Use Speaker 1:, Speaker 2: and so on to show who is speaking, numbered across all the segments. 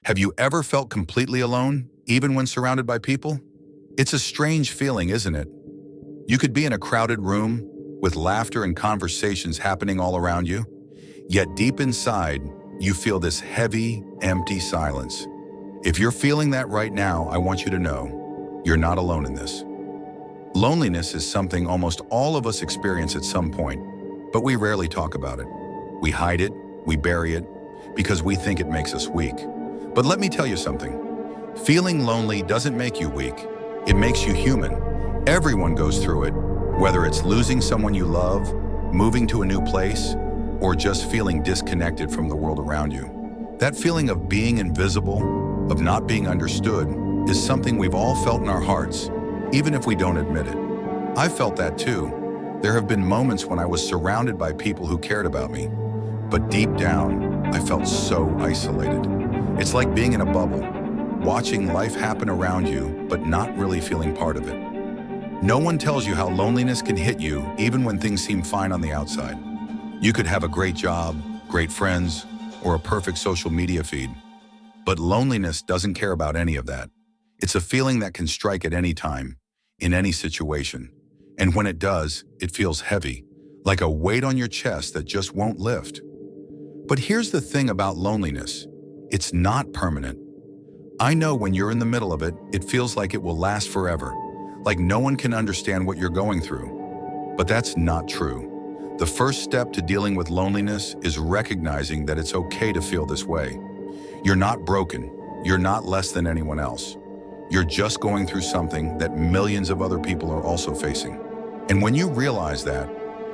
Speaker 1: Have you ever felt completely alone, even when surrounded by people? It's a strange feeling, isn't it? You could be in a crowded room with laughter and conversations happening all around you, yet deep inside, you feel this heavy, empty silence. If you're feeling that right now, I want you to know you're not alone in this. Loneliness is something almost all of us experience at some point, but we rarely talk about it. We hide it, we bury it, because we think it makes us weak. But let me tell you something. Feeling lonely doesn't make you weak. It makes you human. Everyone goes through it, whether it's losing someone you love, moving to a new place, or just feeling disconnected from the world around you. That feeling of being invisible, of not being understood, is something we've all felt in our hearts, even if we don't admit it. I've felt that too. There have been moments when I was surrounded by people who cared about me, but deep down, I felt so isolated. It's like being in a bubble, watching life happen around you, but not really feeling part of it. No one tells you how loneliness can hit you even when things seem fine on the outside. You could have a great job, great friends, or a perfect social media feed. But loneliness doesn't care about any of that. It's a feeling that can strike at any time, in any situation. And when it does, it feels heavy, like a weight on your chest that just won't lift. But here's the thing about loneliness. It's not permanent. I know when you're in the middle of it, it feels like it will last forever, like no one can understand what you're going through. But that's not true. The first step to dealing with loneliness is recognizing that it's okay to feel this way. You're not broken. You're not less than anyone else. You're just going through something that millions of other people are also facing. And when you realize that,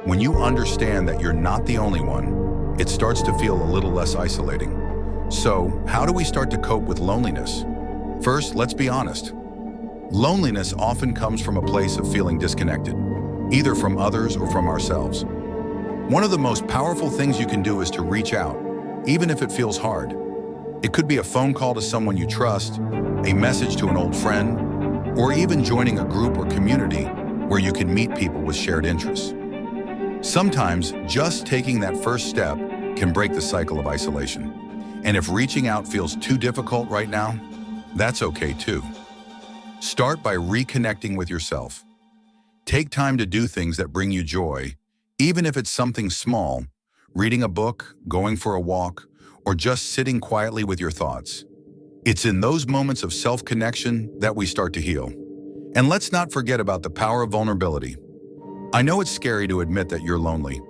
Speaker 1: when you understand that you're not the only one, it starts to feel a little less isolating. So, how do we start to cope with loneliness? First, let's be honest. Loneliness often comes from a place of feeling disconnected, either from others or from ourselves. One of the most powerful things you can do is to reach out, even if it feels hard. It could be a phone call to someone you trust, a message to an old friend, or even joining a group or community where you can meet people with shared interests. Sometimes, just taking that first step can break the cycle of isolation. And if reaching out feels too difficult right now, that's okay too. Start by reconnecting with yourself. Take time to do things that bring you joy, even if it's something small, reading a book, going for a walk, or just sitting quietly with your thoughts. It's in those moments of self-connection that we start to heal. And let's not forget about the power of vulnerability. I know it's scary to admit that you're lonely.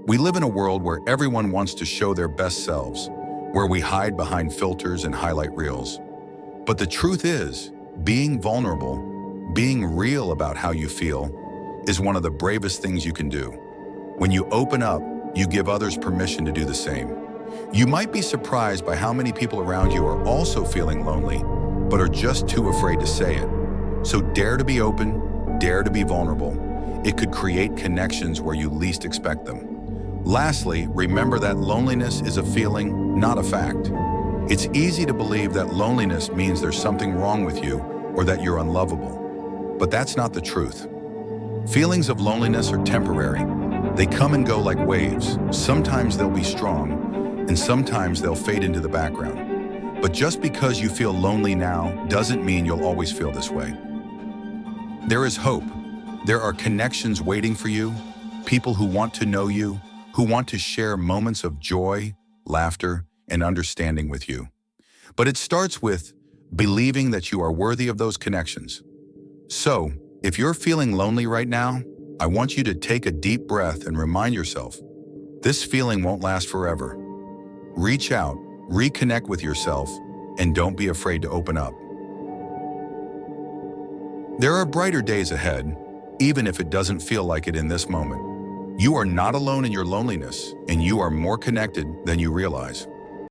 Speaker 1: We live in a world where everyone wants to show their best selves, where we hide behind filters and highlight reels. But the truth is, being vulnerable, being real about how you feel, is one of the bravest things you can do. When you open up, you give others permission to do the same. You might be surprised by how many people around you are also feeling lonely, but are just too afraid to say it. So dare to be open, dare to be vulnerable. It could create connections where you least expect them. Lastly, remember that loneliness is a feeling, not a fact. It's easy to believe that loneliness means there's something wrong with you or that you're unlovable. But that's not the truth. Feelings of loneliness are temporary. They come and go like waves. Sometimes they'll be strong, and sometimes they'll fade into the background. But just because you feel lonely now doesn't mean you'll always feel this way. There is hope. There are connections waiting for you, people who want to know you, who want to share moments of joy, laughter, and understanding with you. But it starts with believing that you are worthy of those connections. So, if you're feeling lonely right now, I want you to take a deep breath and remind yourself, this feeling won't last forever. Reach out, reconnect with yourself, and don't be afraid to open up. There are brighter days ahead, even if it doesn't feel like it in this moment. You are not alone in your loneliness, and you are more connected than you realize.